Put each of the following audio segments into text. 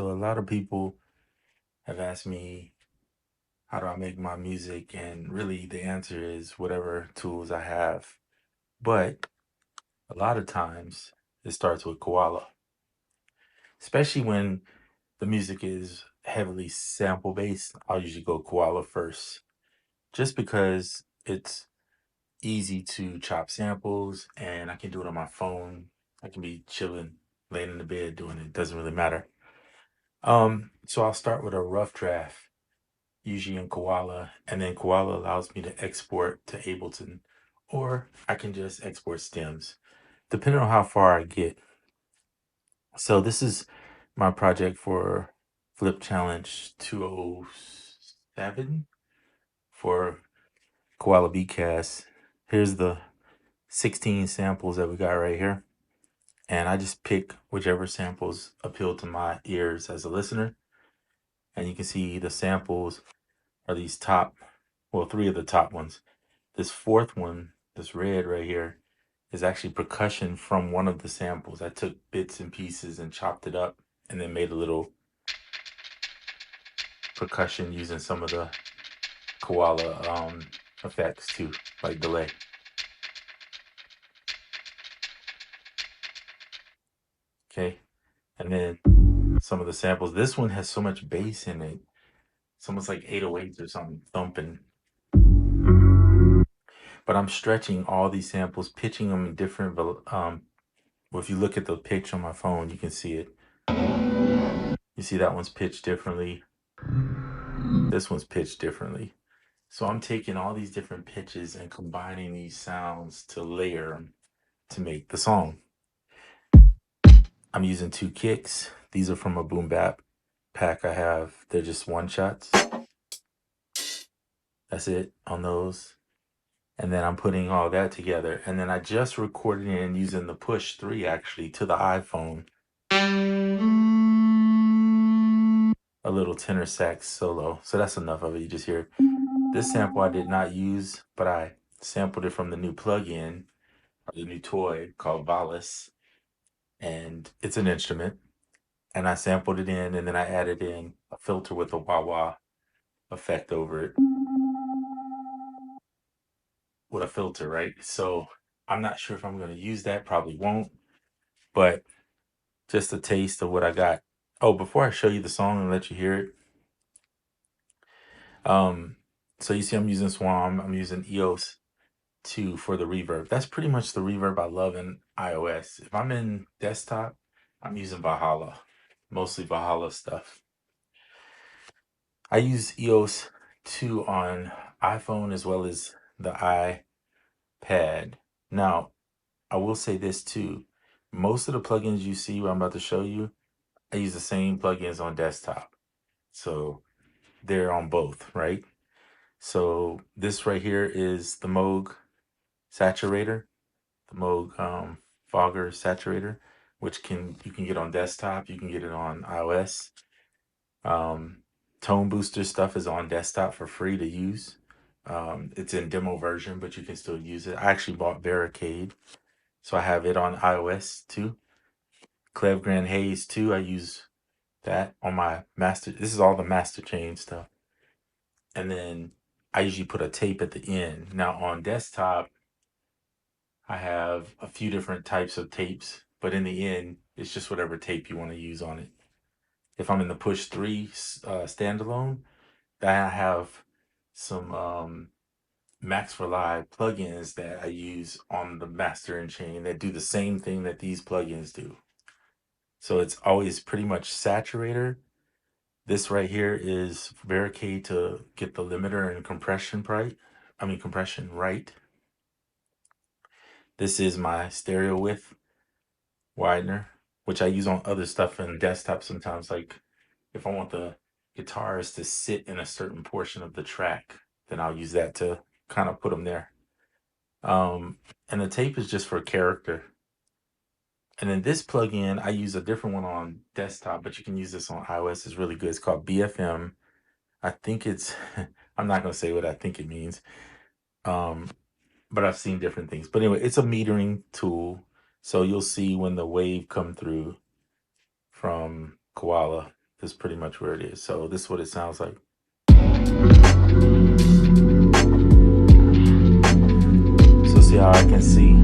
So a lot of people have asked me, how do I make my music? And really, the answer is whatever tools I have. But a lot of times, it starts with Koala, especially when the music is heavily sample based. I'll usually go Koala first, just because it's easy to chop samples and I can do it on my phone. I can be chilling, laying in the bed doing it. Doesn't really matter. So I'll start with a rough draft, usually in Koala, and then Koala allows me to export to Ableton, or I can just export stems, depending on how far I get. So this is my project for Flip Challenge 207 for Koala Beatcast. Here's the 16 samples that we got right here. And I just pick whichever samples appeal to my ears as a listener. And you can see the samples are these top, well, three of the top ones. This fourth one, this red right here, is actually percussion from one of the samples. I took bits and pieces and chopped it up and then made a little percussion using some of the Koala effects too, like delay. Okay. And then some of the samples. This one has so much bass in it. It's almost like 808s or something thumping. But I'm stretching all these samples, pitching them in different well, if you look at the pitch on my phone, you can see it. You see that one's pitched differently. This one's pitched differently. So I'm taking all these different pitches and combining these sounds to layer 'em to make the song. I'm using two kicks. These are from a boom bap pack I have. They're just one shots. That's it on those. And then I'm putting all that together. And then I just recorded in using the Push 3 actually to the iPhone. A little tenor sax solo. So that's enough of it. You just hear this sample I did not use, but I sampled it from the new plugin or the new toy called Valis. And it's an instrument. And I sampled it in and then I added in a filter with a wah wah effect over it with a filter, right? So I'm not sure if I'm going to use that, probably won't, but just a taste of what I got. Oh, before I show you the song and let you hear it, um, so you see I'm using Swarm, I'm using EOS 2 for the reverb. That's pretty much the reverb I love in iOS. If I'm in desktop, I'm using Valhalla, mostly Valhalla stuff. I use EOS 2 on iPhone as well as the iPad. Now, I will say this too. Most of the plugins you see what I'm about to show you, I use the same plugins on desktop. So they're on both, right? So this right here is the Moog Saturator, the Moog Fogger Saturator, which you can get on desktop, you can get it on iOS. Tone Booster stuff is on desktop for free to use. It's in demo version, but you can still use it. I actually bought Barricade, so I have it on iOS too. Cleve Grand Haze too. I use that on my master. This is all the master chain stuff. And then I usually put a tape at the end. Now on desktop, I have a few different types of tapes, but in the end, it's just whatever tape you want to use on it. If I'm in the Push 3 standalone, I have some Max for Live plugins that I use on the master and chain that do the same thing that these plugins do. So it's always pretty much saturator. This right here is Barricade to get the limiter and compression compression right. This is my stereo width widener, which I use on other stuff in desktop sometimes. Like if I want the guitars to sit in a certain portion of the track, then I'll use that to kind of put them there. And the tape is just for character. And then this plugin, I use a different one on desktop, but you can use this on iOS. It's really good. It's called BFM. I think it's, I'm not going to say what I think it means, but I've seen different things. But anyway, it's a metering tool. So you'll see when the wave come through from Koala, That's pretty much where it is. So this is what it sounds like. So see how I can see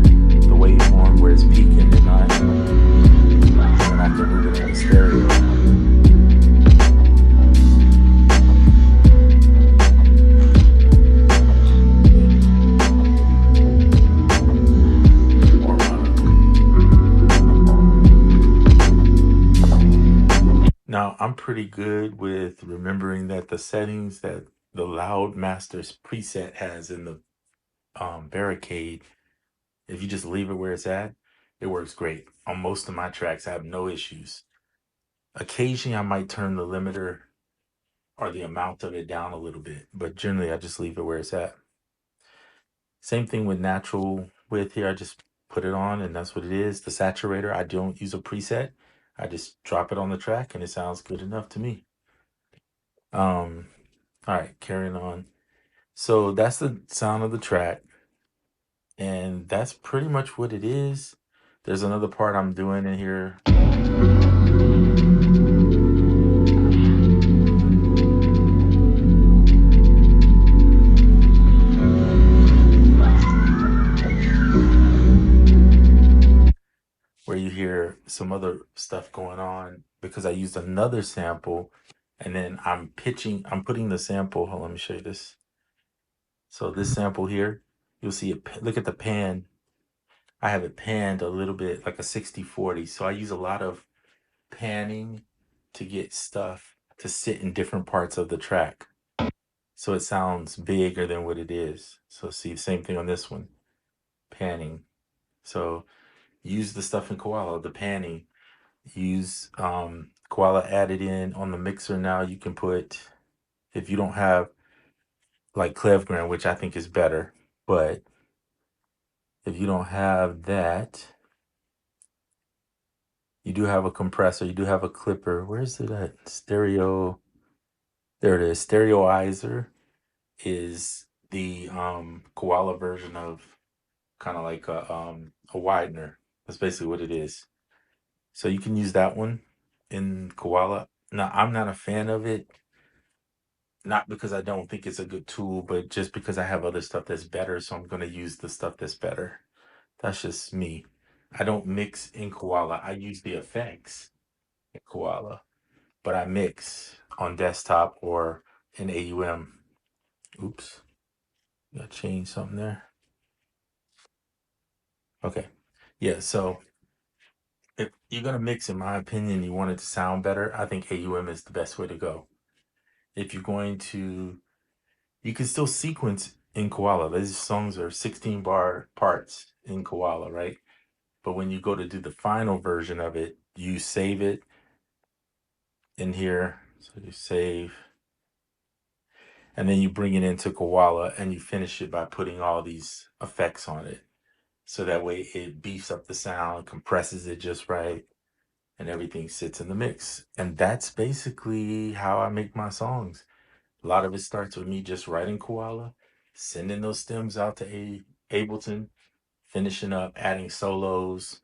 the waveform where it's peaking and not, and I can move it into stereo. Or mono. Now I'm pretty good with remembering that the settings that the Loud Masters preset has in the barricade, if you just leave it where it's at, it works great. On most of my tracks, I have no issues. Occasionally, I might turn the limiter or the amount of it down a little bit, but generally, I just leave it where it's at. Same thing with natural width here. I just put it on, and that's what it is. The saturator, I don't use a preset. I just drop it on the track, and it sounds good enough to me. All right, carrying on. So that's the sound of the track. And that's pretty much what it is. There's another part I'm doing in here. Where you hear some other stuff going on because I used another sample and then I'm putting the sample. Hold on, let me show you this. So this sample here, you'll see it. Look at the pan. I have it panned a little bit like a 60/40. So I use a lot of panning to get stuff to sit in different parts of the track. So it sounds bigger than what it is. So see, same thing on this one, panning. So use the stuff in Koala, the panning. Use Koala added in on the mixer now. You can put, if you don't have like Clevgren, which I think is better, but if you don't have that, you do have a compressor, you do have a clipper. Where's it at? Stereo. There it is. Stereoizer is the Koala version of kind of like a widener. That's basically what it is. So you can use that one in Koala. Now I'm not a fan of it, not because I don't think it's a good tool, but just because I have other stuff that's better. So I'm going to use the stuff that's better. That's just me. I don't mix in Koala. I use the effects in Koala, but I mix on desktop or in AUM. Oops. Got to change something there. Okay. Yeah. So if you're going to mix, in my opinion, you want it to sound better, I think AUM is the best way to go. If you're going to, you can still sequence in Koala. These songs are 16 bar parts in Koala, right? But when you go to do the final version of it, you save it in here. So you save, and then you bring it into Koala and you finish it by putting all these effects on it. So that way it beefs up the sound, compresses it just right, and everything sits in the mix. And that's basically how I make my songs. A lot of it starts with me just writing Koala, sending those stems out to Ableton, finishing up, adding solos.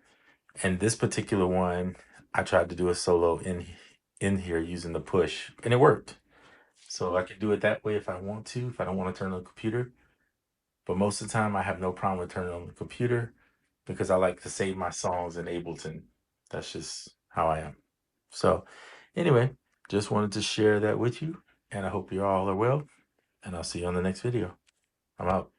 And this particular one, I tried to do a solo in here using the push, and it worked. So I can do it that way if I want to, if I don't want to turn on the computer. But most of the time, I have no problem with turning on the computer because I like to save my songs in Ableton. That's just how I am. So, anyway, just wanted to share that with you, and I hope you all are well, and I'll see you on the next video. I'm out.